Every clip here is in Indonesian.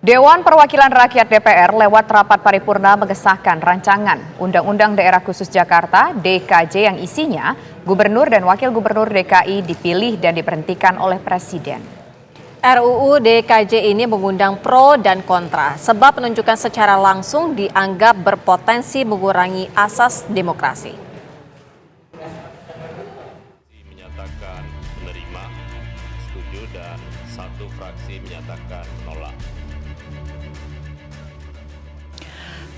Dewan Perwakilan Rakyat DPR lewat rapat paripurna mengesahkan rancangan Undang-Undang Daerah Khusus Jakarta (DKJ) yang isinya Gubernur dan Wakil Gubernur DKI dipilih dan diberhentikan oleh Presiden. RUU DKJ ini mengundang pro dan kontra sebab penunjukan secara langsung dianggap berpotensi mengurangi asas demokrasi. Menyatakan menerima, setuju, dan satu fraksi menyatakan menolak.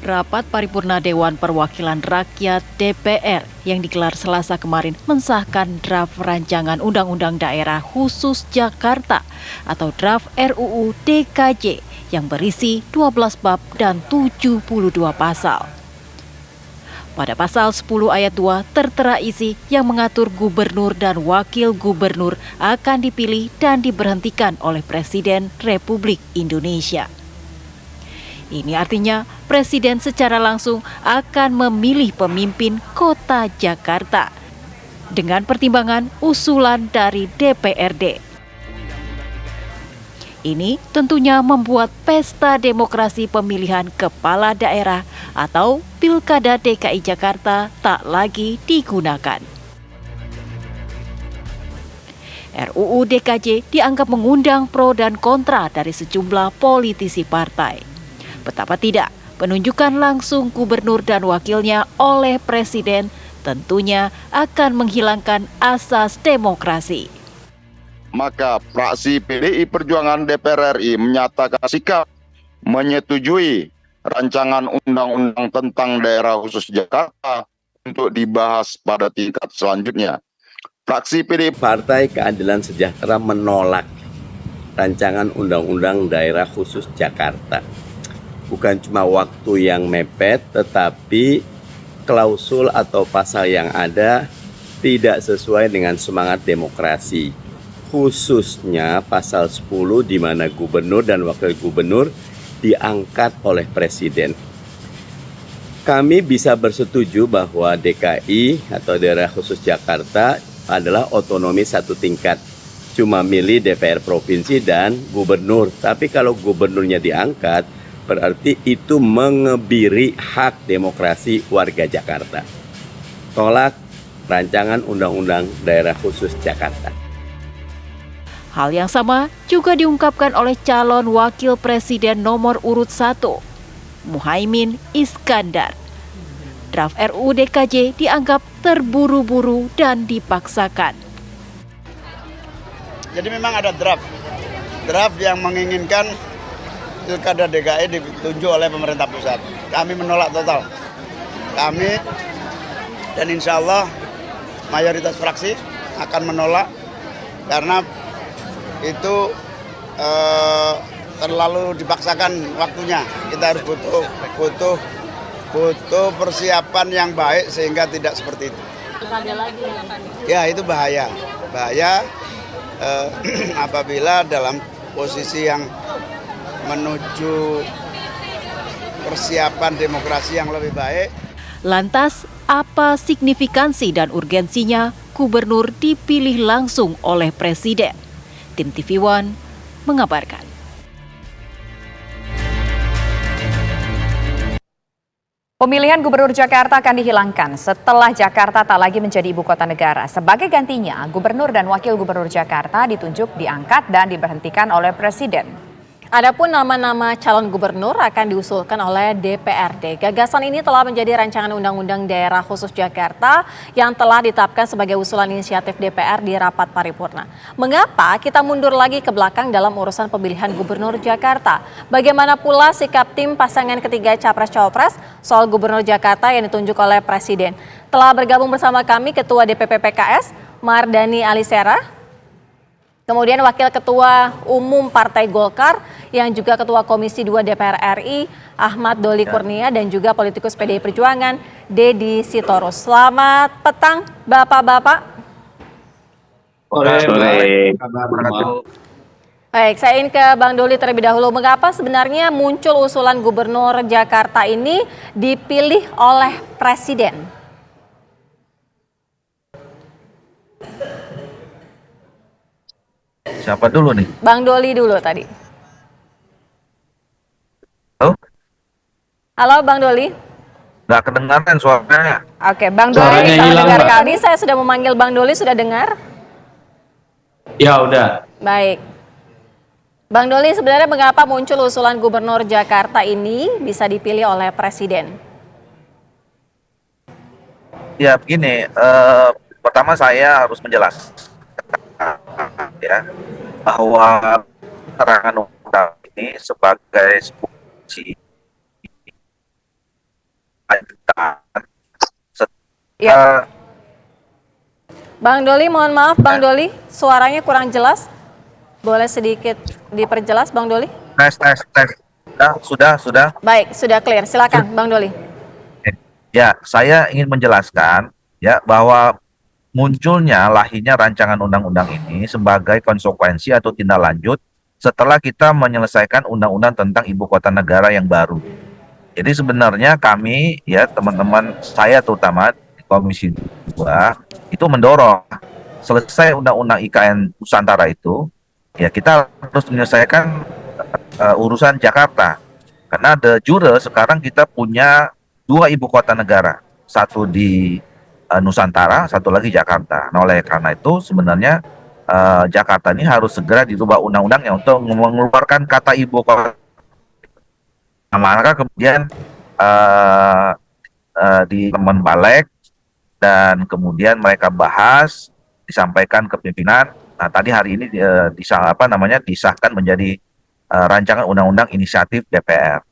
Rapat paripurna Dewan Perwakilan Rakyat DPR yang digelar Selasa kemarin mensahkan draft rancangan Undang-Undang Daerah Khusus Jakarta atau draft RUU DKJ yang berisi 12 bab dan 72 pasal. Pada pasal 10 ayat 2 tertera isi yang mengatur gubernur dan wakil gubernur akan dipilih dan diberhentikan oleh Presiden Republik Indonesia. Ini artinya Presiden secara langsung akan memilih pemimpin kota Jakarta dengan pertimbangan usulan dari DPRD. Ini tentunya membuat pesta demokrasi pemilihan kepala daerah atau Pilkada DKI Jakarta tak lagi digunakan. RUU DKJ dianggap mengundang pro dan kontra dari sejumlah politisi partai. Betapa tidak, penunjukan langsung gubernur dan wakilnya oleh Presiden tentunya akan menghilangkan asas demokrasi. Maka fraksi PDI Perjuangan DPR RI menyatakan sikap menyetujui rancangan undang-undang tentang daerah khusus Jakarta untuk dibahas pada tingkat selanjutnya. Fraksi PDI Partai Keadilan Sejahtera menolak rancangan undang-undang daerah khusus Jakarta. Bukan cuma waktu yang mepet, tetapi klausul atau pasal yang ada tidak sesuai dengan semangat demokrasi. Khususnya pasal 10 di mana gubernur dan wakil gubernur diangkat oleh Presiden. Kami bisa bersetuju bahwa DKI atau daerah khusus Jakarta adalah otonomi satu tingkat. Cuma milih DPR provinsi dan gubernur. Tapi kalau gubernurnya diangkat, berarti itu mengebiri hak demokrasi warga Jakarta. Tolak rancangan Undang-Undang Daerah Khusus Jakarta. Hal yang sama juga diungkapkan oleh calon wakil presiden nomor urut 1, Muhaimin Iskandar. Draft RUU DKJ dianggap terburu-buru dan dipaksakan. Jadi memang ada draft yang menginginkan Pilkada DKI ditunjuk oleh pemerintah pusat. Kami menolak total. Kami dan insya Allah mayoritas fraksi akan menolak karena itu terlalu dipaksakan waktunya. Kita harus butuh persiapan yang baik sehingga tidak seperti itu. Ya itu bahaya apabila dalam posisi yang menuju persiapan demokrasi yang lebih baik. Lantas, apa signifikansi dan urgensinya gubernur dipilih langsung oleh Presiden? Tim TV One mengabarkan. Pemilihan Gubernur Jakarta akan dihilangkan setelah Jakarta tak lagi menjadi ibu kota negara. Sebagai gantinya, Gubernur dan Wakil Gubernur Jakarta ditunjuk, diangkat, dan diberhentikan oleh Presiden. Adapun nama-nama calon gubernur akan diusulkan oleh DPRD. Gagasan ini telah menjadi rancangan Undang-Undang Daerah Khusus Jakarta yang telah ditetapkan sebagai usulan inisiatif DPR di rapat paripurna. Mengapa kita mundur lagi ke belakang dalam urusan pemilihan gubernur Jakarta? Bagaimana pula sikap tim pasangan ketiga Capres-Cawapres soal gubernur Jakarta yang ditunjuk oleh Presiden? Telah bergabung bersama kami Ketua DPP PKS, Mardani Alisera. Kemudian Wakil Ketua Umum Partai Golkar yang juga Ketua Komisi 2 DPR RI Ahmad Doli Kurnia dan juga politikus PDI Perjuangan Deddy Sitorus. Selamat petang Bapak-bapak. Sore. Baik, saya ingin ke Bang Doli terlebih dahulu. Mengapa sebenarnya muncul usulan Gubernur Jakarta ini dipilih oleh Presiden? Siapa dulu nih? Bang Doli dulu tadi. Halo Bang Doli. Nggak kedengaran suaranya. Oke, Bang Doli Suaranya bisa hilang, mendengar Mbak. kami? Tadi saya sudah memanggil Bang Doli, sudah dengar? Ya udah. Baik. Bang Doli, sebenarnya mengapa muncul usulan Gubernur Jakarta ini bisa dipilih oleh Presiden? Ya begini, pertama saya harus menjelaskan ya bahwa keterangan undang ini sebagai fungsi Ya. Bang Doli, mohon maaf Bang Doli, suaranya kurang jelas. Boleh sedikit diperjelas Bang Doli? tes. Sudah. Baik, sudah clear. Silakan Bang Doli. Ya, saya ingin menjelaskan ya bahwa munculnya lahirnya rancangan undang-undang ini sebagai konsekuensi atau tindak lanjut setelah kita menyelesaikan undang-undang tentang ibu kota negara yang baru. Jadi sebenarnya kami ya teman-teman saya terutama di Komisi 2 itu mendorong selesai undang-undang IKN Nusantara itu ya kita harus menyelesaikan urusan Jakarta. Karena de jure sekarang kita punya 2 ibu kota negara, satu di Nusantara, satu lagi Jakarta. Nah, oleh karena itu sebenarnya Jakarta ini harus segera dirubah undang-undangnya untuk mengeluarkan kata ibu kota. Nah, maka kemudian di teman balik dan kemudian mereka bahas, disampaikan ke pimpinan. Nah, tadi hari ini disahkan menjadi rancangan undang-undang inisiatif DPR.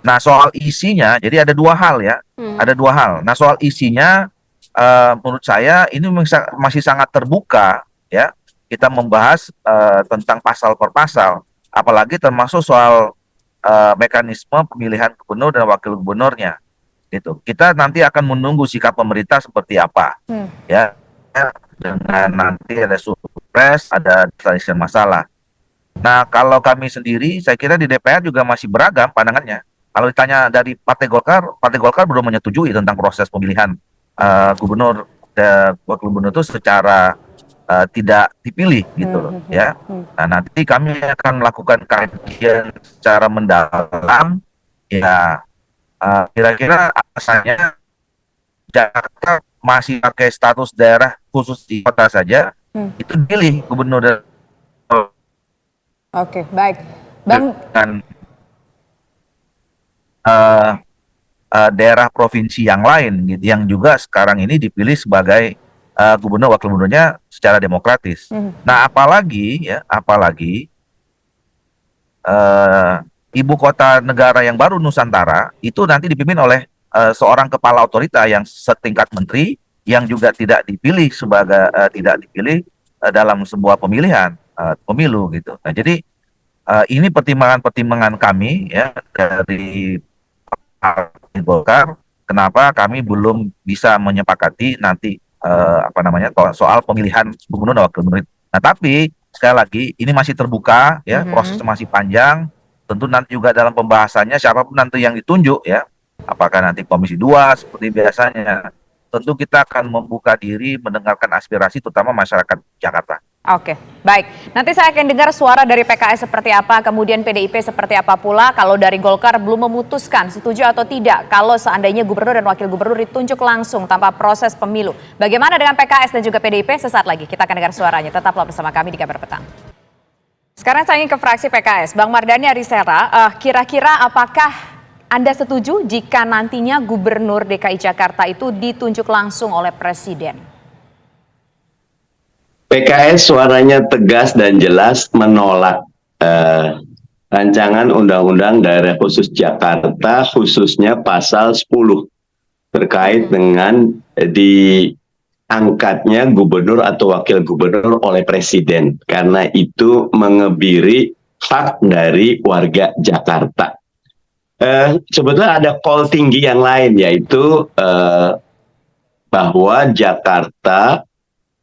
Nah, soal isinya, jadi ada 2 hal ya, ada 2 hal. Nah, soal isinya, menurut saya ini masih sangat terbuka ya. Kita membahas tentang pasal per pasal, apalagi termasuk soal mekanisme pemilihan gubernur dan wakil gubernurnya. Gitu. Kita nanti akan menunggu sikap pemerintah seperti apa, ya. Dengan nanti ada surprise, ada transition masalah. Nah, kalau kami sendiri, saya kira di DPR juga masih beragam pandangannya. Kalau ditanya dari Partai Golkar belum menyetujui tentang proses pemilihan gubernur dan wakil gubernur itu secara tidak dipilih gitu loh, ya. Nah, nanti kami akan melakukan kajian secara mendalam, ya. Kira-kira asalnya Jakarta masih pakai status daerah khusus di kota saja, itu dipilih gubernur dan Oke, baik. Bang, dengan daerah provinsi yang lain gitu, yang juga sekarang ini dipilih sebagai gubernur wakil gubernurnya secara demokratis. Nah, apalagi ibu kota negara yang baru Nusantara itu nanti dipimpin oleh seorang kepala otorita yang setingkat menteri yang juga tidak dipilih dalam sebuah pemilihan pemilu gitu. Nah, jadi ini pertimbangan kami ya dari Partai Golkar, kenapa kami belum bisa menyepakati nanti soal pemilihan gubernur dan wakil gubernur. Nah, tapi sekali lagi ini masih terbuka ya, prosesnya masih panjang. Tentu nanti juga dalam pembahasannya siapapun nanti yang ditunjuk ya, apakah nanti Komisi 2 seperti biasanya, tentu kita akan membuka diri mendengarkan aspirasi terutama masyarakat Jakarta. oke, baik. Nanti saya akan dengar suara dari PKS seperti apa, kemudian PDIP seperti apa pula. Kalau dari Golkar belum memutuskan setuju atau tidak kalau seandainya gubernur dan wakil gubernur ditunjuk langsung tanpa proses pemilu. Bagaimana dengan PKS dan juga PDIP? Sesaat lagi kita akan dengar suaranya. Tetaplah bersama kami di Kabar Petang. Sekarang saya ingin ke fraksi PKS. Bang Mardhani Alisera, kira-kira apakah Anda setuju jika nantinya gubernur DKI Jakarta itu ditunjuk langsung oleh Presiden? PKS suaranya tegas dan jelas menolak rancangan undang-undang daerah khusus Jakarta, khususnya pasal 10 terkait dengan diangkatnya gubernur atau wakil gubernur oleh presiden, karena itu mengebiri hak dari warga Jakarta. Sebetulnya ada call tinggi yang lain, yaitu bahwa Jakarta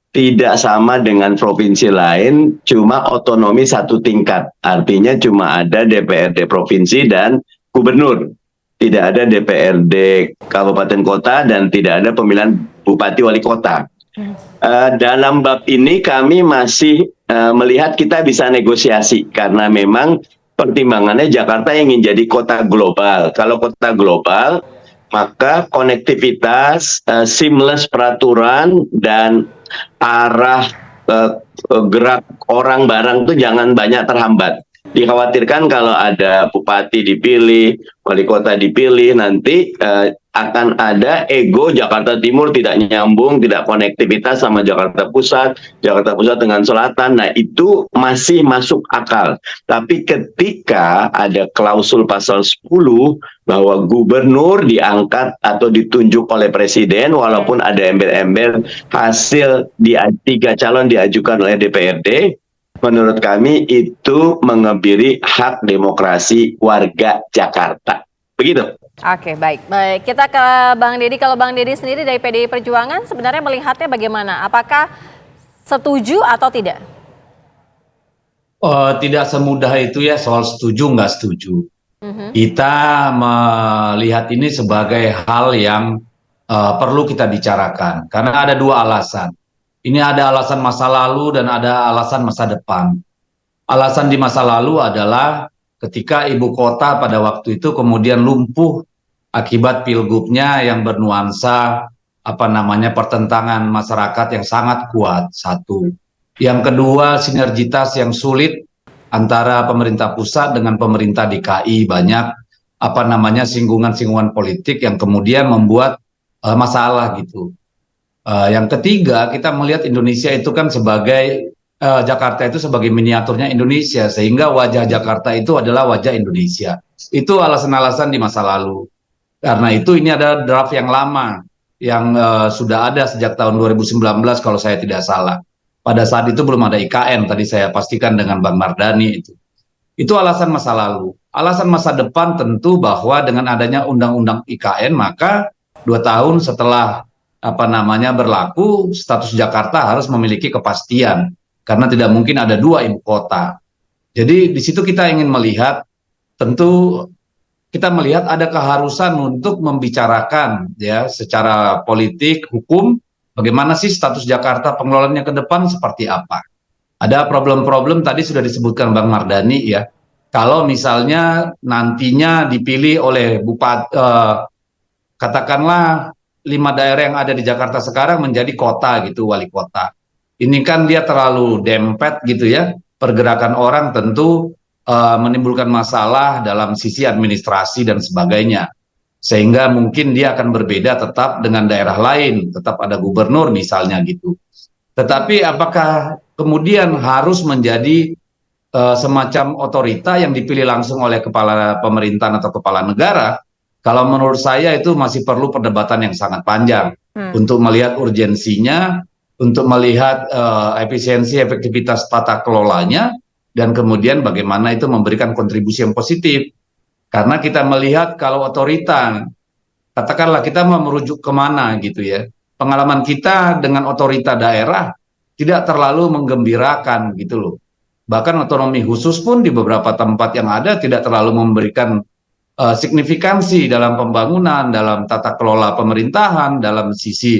tidak sama dengan provinsi lain, cuma otonomi satu tingkat. Artinya cuma ada DPRD provinsi dan gubernur. Tidak ada DPRD kabupaten kota dan tidak ada pemilihan bupati wali kota. Dalam bab ini kami masih melihat kita bisa negosiasi, karena memang pertimbangannya Jakarta ingin jadi kota global. Kalau kota global, maka konektivitas, seamless peraturan, dan arah gerak orang barang itu jangan banyak terhambat. Dikhawatirkan kalau ada bupati dipilih, wali kota dipilih, nanti akan ada ego Jakarta Timur tidak nyambung, tidak konektivitas sama Jakarta Pusat dengan Selatan. Nah, itu masih masuk akal. Tapi ketika ada klausul pasal 10 bahwa gubernur diangkat atau ditunjuk oleh presiden, walaupun ada embel-embel hasil 3 calon diajukan oleh DPRD, menurut kami itu mengebiri hak demokrasi warga Jakarta. Begitu. Oke, baik. Baik, kita ke Bang Deddy. Kalau Bang Deddy sendiri dari PDI Perjuangan sebenarnya melihatnya bagaimana? Apakah setuju atau tidak? Tidak semudah itu ya soal setuju nggak setuju. Kita melihat ini sebagai hal yang perlu kita bicarakan. Karena ada 2 alasan. Ini ada alasan masa lalu dan ada alasan masa depan. Alasan di masa lalu adalah ketika ibu kota pada waktu itu kemudian lumpuh akibat pilgubnya yang bernuansa pertentangan masyarakat yang sangat kuat, satu. Yang kedua, sinergitas yang sulit antara pemerintah pusat dengan pemerintah DKI, banyak singgungan-singgungan politik yang kemudian membuat masalah gitu. Yang ketiga, kita melihat Indonesia itu kan sebagai Jakarta itu sebagai miniaturnya Indonesia, sehingga wajah Jakarta itu adalah wajah Indonesia. Itu alasan-alasan di masa lalu. Karena itu ini ada draft yang lama yang sudah ada sejak tahun 2019 kalau saya tidak salah. Pada saat itu belum ada IKN, tadi saya pastikan dengan Bang Mardhani itu. Itu alasan masa lalu. Alasan masa depan tentu bahwa dengan adanya undang-undang IKN, maka 2 tahun setelah berlaku, status Jakarta harus memiliki kepastian karena tidak mungkin ada 2 ibu kota. Jadi di situ kita ingin melihat, tentu kita melihat ada keharusan untuk membicarakan ya secara politik, hukum, bagaimana sih status Jakarta pengelolaannya ke depan seperti apa. Ada problem-problem tadi sudah disebutkan Bang Mardhani ya. Kalau misalnya nantinya dipilih oleh bupati, katakanlah 5 daerah yang ada di Jakarta sekarang menjadi kota gitu, wali kota. Ini kan dia terlalu dempet gitu ya, pergerakan orang tentu menimbulkan masalah dalam sisi administrasi dan sebagainya. Sehingga mungkin dia akan berbeda tetap dengan daerah lain, tetap ada gubernur misalnya gitu. Tetapi apakah kemudian harus menjadi semacam otorita yang dipilih langsung oleh kepala pemerintahan atau kepala negara? Kalau menurut saya itu masih perlu perdebatan yang sangat panjang untuk melihat urgensinya, untuk melihat efisiensi, efektivitas tata kelolanya, dan kemudian bagaimana itu memberikan kontribusi yang positif. Karena kita melihat kalau otorita, katakanlah kita mau merujuk kemana gitu ya, pengalaman kita dengan otorita daerah tidak terlalu menggembirakan gitu loh. Bahkan otonomi khusus pun di beberapa tempat yang ada tidak terlalu memberikan signifikansi dalam pembangunan, dalam tata kelola pemerintahan, dalam sisi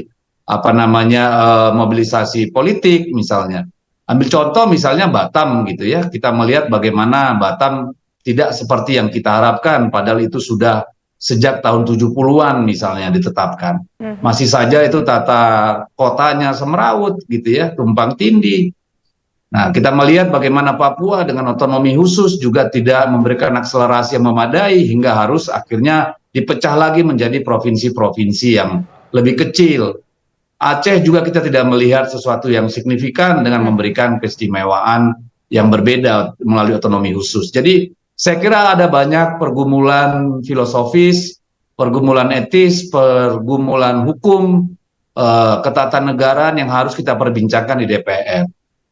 mobilisasi politik misalnya. Ambil contoh misalnya Batam gitu ya, kita melihat bagaimana Batam tidak seperti yang kita harapkan, padahal itu sudah sejak tahun 70-an misalnya ditetapkan. Masih saja itu tata kotanya semrawut gitu ya, tumpang tindih. Nah, kita melihat bagaimana Papua dengan otonomi khusus juga tidak memberikan akselerasi yang memadai hingga harus akhirnya dipecah lagi menjadi provinsi-provinsi yang lebih kecil. Aceh juga kita tidak melihat sesuatu yang signifikan dengan memberikan keistimewaan yang berbeda melalui otonomi khusus. Jadi saya kira ada banyak pergumulan filosofis, pergumulan etis, pergumulan hukum, ketatanegaraan yang harus kita perbincangkan di DPR.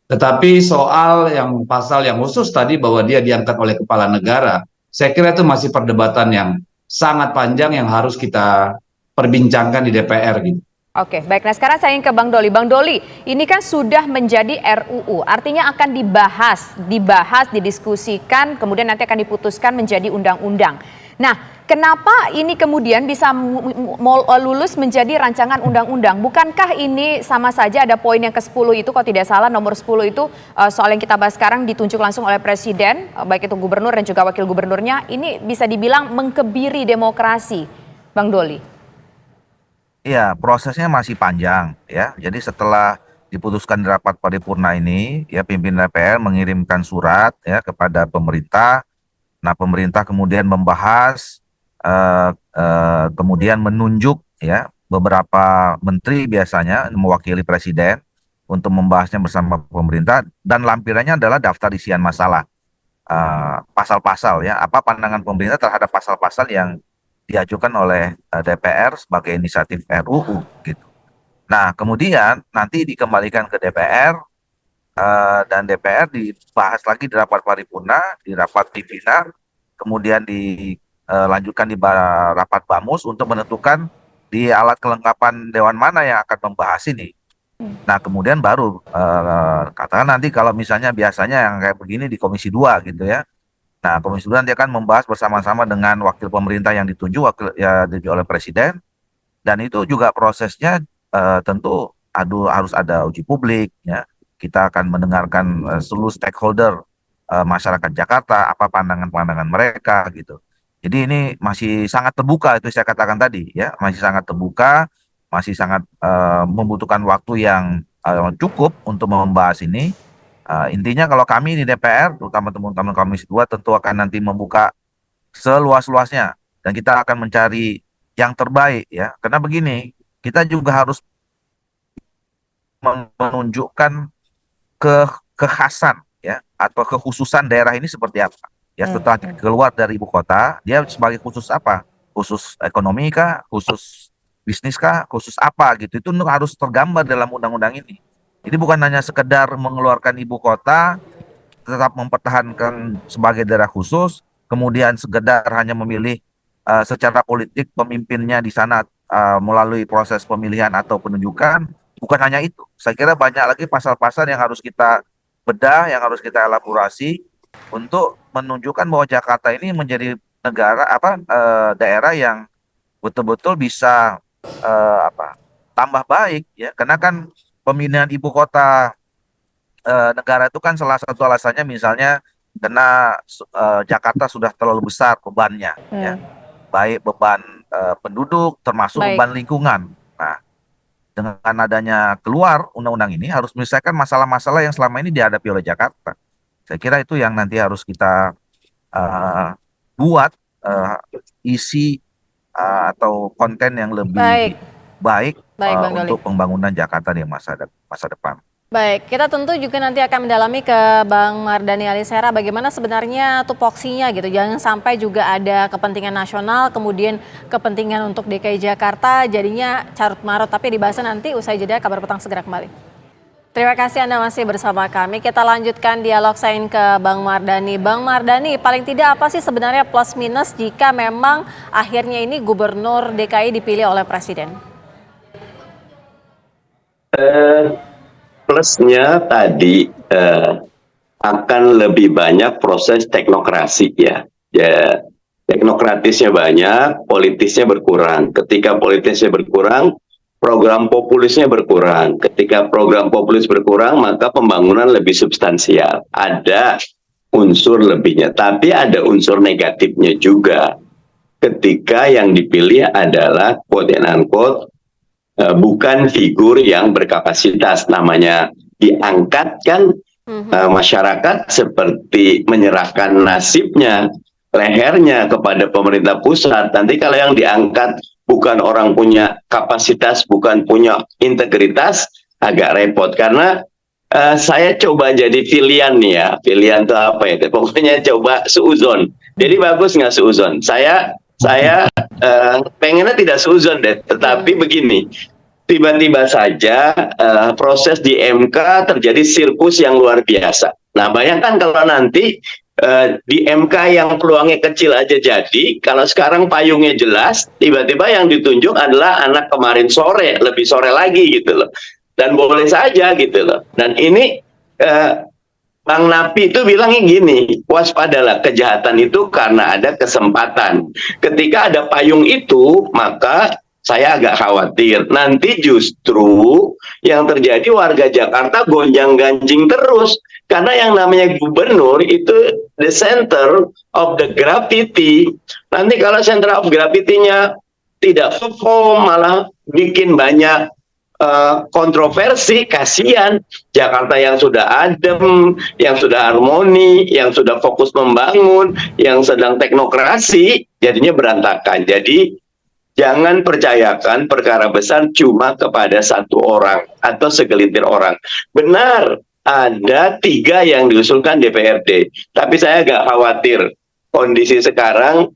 Tetapi soal yang pasal yang khusus tadi bahwa dia diangkat oleh kepala negara, saya kira itu masih perdebatan yang sangat panjang yang harus kita perbincangkan di DPR gitu. Oke, baik. Nah sekarang saya ingin ke Bang Doli. Bang Doli, ini kan sudah menjadi RUU, artinya akan dibahas, didiskusikan, kemudian nanti akan diputuskan menjadi undang-undang. Nah, Kenapa ini kemudian bisa lulus menjadi rancangan undang-undang? Bukankah ini sama saja ada poin yang ke-10 itu, kalau tidak salah nomor 10 itu soal yang kita bahas sekarang ditunjuk langsung oleh Presiden, baik itu gubernur dan juga wakil gubernurnya, ini bisa dibilang mengkebiri demokrasi, Bang Doli? Iya, prosesnya masih panjang ya. Jadi setelah diputuskan di rapat paripurna ini, ya pimpinan DPR mengirimkan surat ya kepada pemerintah. Nah, pemerintah kemudian membahas, kemudian menunjuk ya beberapa menteri biasanya mewakili presiden untuk membahasnya bersama pemerintah, dan lampirannya adalah daftar isian masalah, pasal-pasal ya, apa pandangan pemerintah terhadap pasal-pasal yang diajukan oleh DPR sebagai inisiatif RUU gitu. Nah, kemudian nanti dikembalikan ke DPR, dan DPR dibahas lagi di rapat paripurna, di rapat pimpinan, kemudian dilanjutkan di rapat BAMUS untuk menentukan di alat kelengkapan dewan mana yang akan membahas ini. Nah, kemudian baru katakan nanti kalau misalnya biasanya yang kayak begini di Komisi 2 gitu ya. Nah, Komisi 2 nanti akan membahas bersama-sama dengan wakil pemerintah yang ditunjuk oleh Presiden, dan itu juga prosesnya tentu harus ada uji publik ya. Kita akan mendengarkan seluruh stakeholder masyarakat Jakarta, apa pandangan-pandangan mereka gitu. Jadi ini masih sangat terbuka, itu saya katakan tadi ya, masih sangat terbuka, masih sangat membutuhkan waktu yang cukup untuk membahas ini. Intinya kalau kami di DPR, terutama teman-teman Komisi 2, tentu akan nanti membuka seluas-luasnya dan kita akan mencari yang terbaik ya. Karena begini, kita juga harus menunjukkan kekhasan ya atau kekhususan daerah ini seperti apa. Ya, setelah keluar dari ibu kota, dia sebagai khusus apa? Khusus ekonomi kah? Khusus bisnis kah? Khusus apa gitu. Itu harus tergambar dalam undang-undang ini. Jadi bukan hanya sekedar mengeluarkan ibu kota, tetap mempertahankan sebagai daerah khusus, kemudian sekedar hanya memilih secara politik pemimpinnya di sana melalui proses pemilihan atau penunjukan. Bukan hanya itu. Saya kira banyak lagi pasal-pasal yang harus kita bedah, yang harus kita elaborasi untuk menunjukkan bahwa Jakarta ini menjadi daerah yang betul-betul bisa tambah baik ya. Karena kan pemindahan ibu kota negara itu kan salah satu alasannya misalnya karena Jakarta sudah terlalu besar bebannya ya. Baik beban penduduk termasuk beban lingkungan. Nah, dengan adanya keluar undang-undang ini harus menyelesaikan masalah-masalah yang selama ini dihadapi oleh Jakarta. Saya kira itu yang nanti harus kita buat isi atau konten yang lebih baik untuk pembangunan Jakarta di masa depan. Baik, kita tentu juga nanti akan mendalami ke Bang Mardhani Alisera bagaimana sebenarnya tupoksinya gitu. Jangan sampai juga ada kepentingan nasional, kemudian kepentingan untuk DKI Jakarta jadinya carut marut. Tapi dibahasnya nanti usai jeda, Kabar Petang segera kembali. Terima kasih Anda masih bersama kami. Kita lanjutkan dialog saya ke Bang Mardhani. Bang Mardhani, paling tidak apa sih sebenarnya plus minus jika memang akhirnya ini Gubernur DKI dipilih oleh Presiden? Plusnya tadi akan lebih banyak proses teknokrasi ya. Teknokratisnya banyak, politisnya berkurang. Ketika politisnya berkurang, program populisnya berkurang. Ketika program populis berkurang, maka pembangunan lebih substansial. Ada unsur lebihnya, tapi ada unsur negatifnya juga. Ketika yang dipilih adalah quote and unquote bukan figur yang berkapasitas, namanya diangkatkan masyarakat seperti menyerahkan nasibnya, lehernya kepada pemerintah pusat. Nanti kalau yang diangkat bukan orang punya kapasitas, bukan punya integritas, agak repot. Karena saya coba jadi pilihan nih ya, pilihan itu apa ya? Pokoknya coba seuzon. Jadi bagus nggak seuzon? Saya pengennya tidak seuzon deh, tetapi begini, tiba-tiba saja proses di MK terjadi sirkus yang luar biasa. Nah, bayangkan kalau nanti di MK yang peluangnya kecil aja jadi, kalau sekarang payungnya jelas, tiba-tiba yang ditunjuk adalah anak kemarin sore, lebih sore lagi gitu loh. Dan boleh saja gitu loh. Dan ini Bang Napi itu bilangnya gini, waspadalah kejahatan itu karena ada kesempatan. Ketika ada payung itu, maka saya agak khawatir. Nanti justru yang terjadi warga Jakarta gonjang-ganjing terus. Karena yang namanya gubernur itu the center of the gravity. Nanti kalau center of gravity-nya tidak perform, malah bikin banyak kontroversi, kasihan Jakarta yang sudah adem, yang sudah harmoni, yang sudah fokus membangun, yang sedang teknokrasi, jadinya berantakan. Jadi jangan percayakan perkara besar cuma kepada satu orang atau segelintir orang. Benar, ada 3 yang diusulkan DPRD, tapi saya agak khawatir kondisi sekarang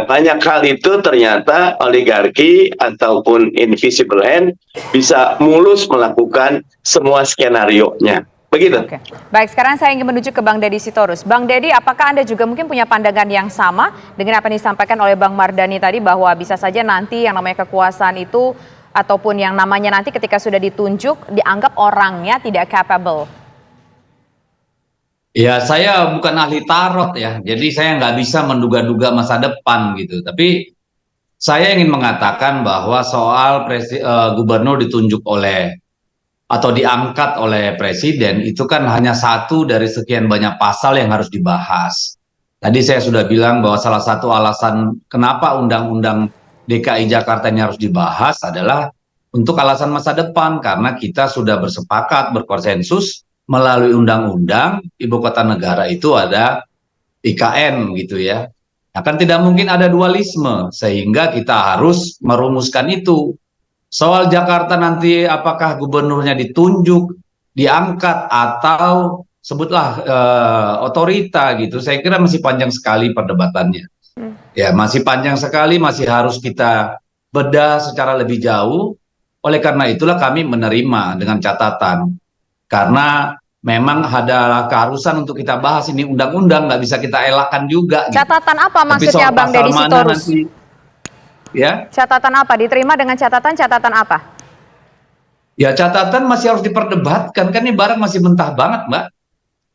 banyak hal itu ternyata oligarki ataupun invisible hand bisa mulus melakukan semua skenario-nya. Begitu. Oke. Baik, sekarang saya ingin menuju ke Bang Deddy Sitorus. Bang Deddy, apakah Anda juga mungkin punya pandangan yang sama dengan apa yang disampaikan oleh Bang Mardhani tadi, bahwa bisa saja nanti yang namanya kekuasaan itu ataupun yang namanya nanti ketika sudah ditunjuk dianggap orangnya tidak capable? Ya, saya bukan ahli tarot ya, jadi saya nggak bisa menduga-duga masa depan gitu. Tapi saya ingin mengatakan bahwa soal gubernur ditunjuk oleh atau diangkat oleh presiden itu kan hanya satu dari sekian banyak pasal yang harus dibahas. Tadi saya sudah bilang bahwa salah satu alasan kenapa undang-undang DKI Jakarta ini harus dibahas adalah untuk alasan masa depan, karena kita sudah bersepakat, berkonsensus melalui undang-undang ibu kota negara itu ada IKN gitu ya. Akan tidak mungkin ada dualisme, sehingga kita harus merumuskan itu. Soal Jakarta nanti apakah gubernurnya ditunjuk, diangkat, atau sebutlah otorita gitu, saya kira masih panjang sekali perdebatannya. Ya, masih panjang sekali, masih harus kita bedah secara lebih jauh. Oleh karena itulah kami menerima dengan catatan. Karena memang ada keharusan untuk kita bahas ini undang-undang, nggak bisa kita elakkan juga. Catatan apa Tapi maksudnya soal Bang pasal Deddy mana Sitorus? nanti, ya, Catatan apa? Diterima dengan catatan apa? ya catatan masih harus diperdebatkan, kan ini barang masih mentah banget, Mbak,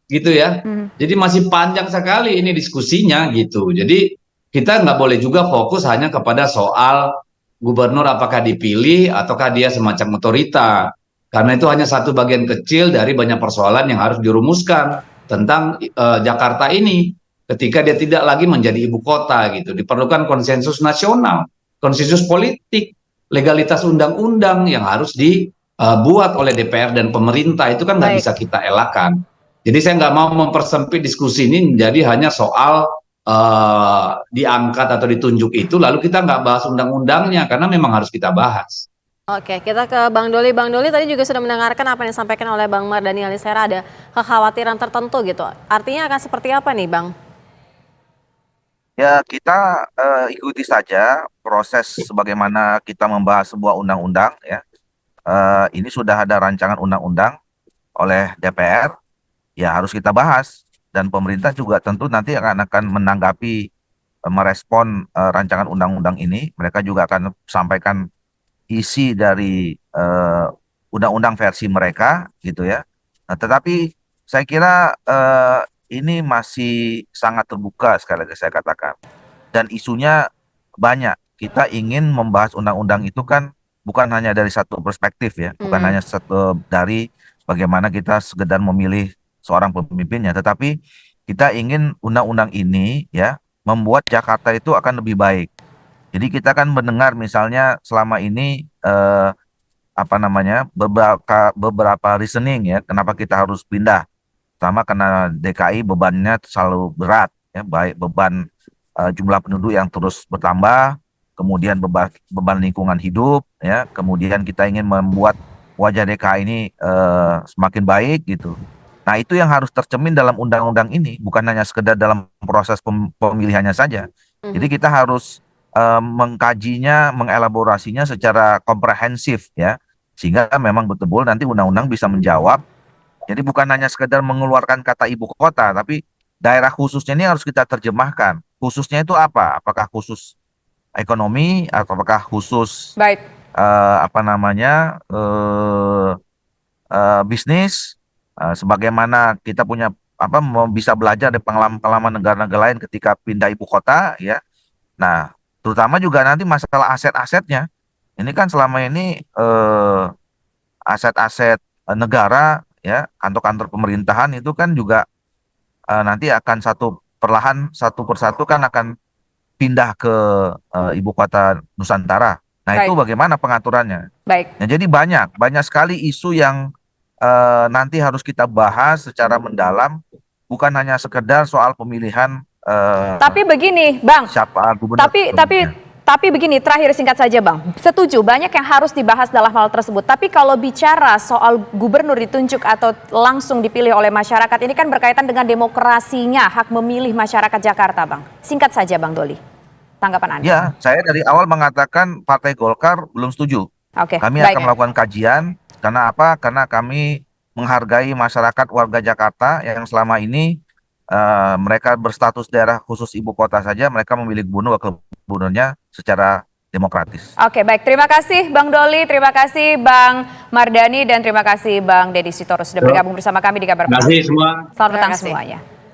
gitu ya. Jadi masih panjang sekali ini diskusinya gitu. Jadi kita nggak boleh juga fokus hanya kepada soal gubernur apakah dipilih ataukah dia semacam otorita. Karena itu hanya satu bagian kecil dari banyak persoalan yang harus dirumuskan tentang Jakarta ini ketika dia tidak lagi menjadi ibu kota gitu. Diperlukan konsensus nasional, konsensus politik, legalitas undang-undang yang harus dibuat oleh DPR dan pemerintah, itu kan nggak bisa kita elakkan. Jadi saya nggak mau mempersempit diskusi ini menjadi hanya soal diangkat atau ditunjuk itu, lalu kita nggak bahas undang-undangnya, karena memang harus kita bahas. Oke, kita ke Bang Doli. Bang Doli tadi juga sudah mendengarkan apa yang disampaikan oleh Bang Mardhani Alisera, ada kekhawatiran tertentu gitu. Artinya akan seperti apa nih, Bang? Ya, kita ikuti saja proses sebagaimana kita membahas sebuah undang-undang ya. Ini sudah ada rancangan undang-undang oleh DPR, ya harus kita bahas, dan pemerintah juga tentu nanti akan menanggapi, merespon rancangan undang-undang ini. Mereka juga akan sampaikan isi dari undang-undang versi mereka gitu ya. Nah, tetapi saya kira ini masih sangat terbuka, sekali lagi saya katakan, dan isunya banyak. Kita ingin membahas undang-undang itu kan bukan hanya dari satu perspektif ya, bukan hanya satu dari bagaimana kita sekedar memilih seorang pemimpinnya, tetapi kita ingin undang-undang ini ya membuat Jakarta itu akan lebih baik. Jadi kita kan mendengar misalnya selama ini beberapa reasoning ya kenapa kita harus pindah. Pertama karena DKI bebannya selalu berat ya, baik beban jumlah penduduk yang terus bertambah, kemudian beban lingkungan hidup ya, kemudian kita ingin membuat wajah DKI ini semakin baik gitu. Nah, itu yang harus tercermin dalam undang-undang ini, bukan hanya sekedar dalam proses pemilihannya saja. Jadi kita harus mengkajinya, mengelaborasinya secara komprehensif ya, sehingga memang betul-betul nanti undang-undang bisa menjawab. Jadi bukan hanya sekedar mengeluarkan kata ibu kota, tapi daerah khususnya ini harus kita terjemahkan. Khususnya itu apa? Apakah khusus ekonomi, atau apakah khusus bisnis, Sebagaimana kita punya bisa belajar dari pengalaman negara-negara lain ketika pindah ibu kota, ya. Nah, terutama juga nanti masalah aset-asetnya. Ini kan selama ini aset-aset negara, ya, kantor-kantor pemerintahan itu kan juga nanti akan perlahan satu persatu kan akan pindah ke ibu kota Nusantara. Nah, itu bagaimana pengaturannya? Baik. Nah, jadi banyak sekali isu yang nanti harus kita bahas secara mendalam, bukan hanya sekedar soal pemilihan. Tapi begini, Bang. Siapa gubernur? Tapi begini, terakhir singkat saja, Bang. Setuju, banyak yang harus dibahas dalam hal tersebut. Tapi kalau bicara soal gubernur ditunjuk atau langsung dipilih oleh masyarakat, ini kan berkaitan dengan demokrasinya, hak memilih masyarakat Jakarta, Bang. Singkat saja, Bang Doli. Tanggapan Anda. Ya, saya dari awal mengatakan Partai Golkar belum setuju. Oke, kami baik. akan melakukan kajian. Karena apa? Karena kami menghargai masyarakat warga Jakarta yang selama ini mereka berstatus daerah khusus ibu kota saja, mereka memilih gubernur wakil gubernurnya secara demokratis. Oke, baik. Terima kasih Bang Doli, terima kasih Bang Mardhani, dan terima kasih Bang Deddy Sitorus sudah bergabung bersama kami di Kabar Petang. Terima kasih semua. Selamat petang semuanya.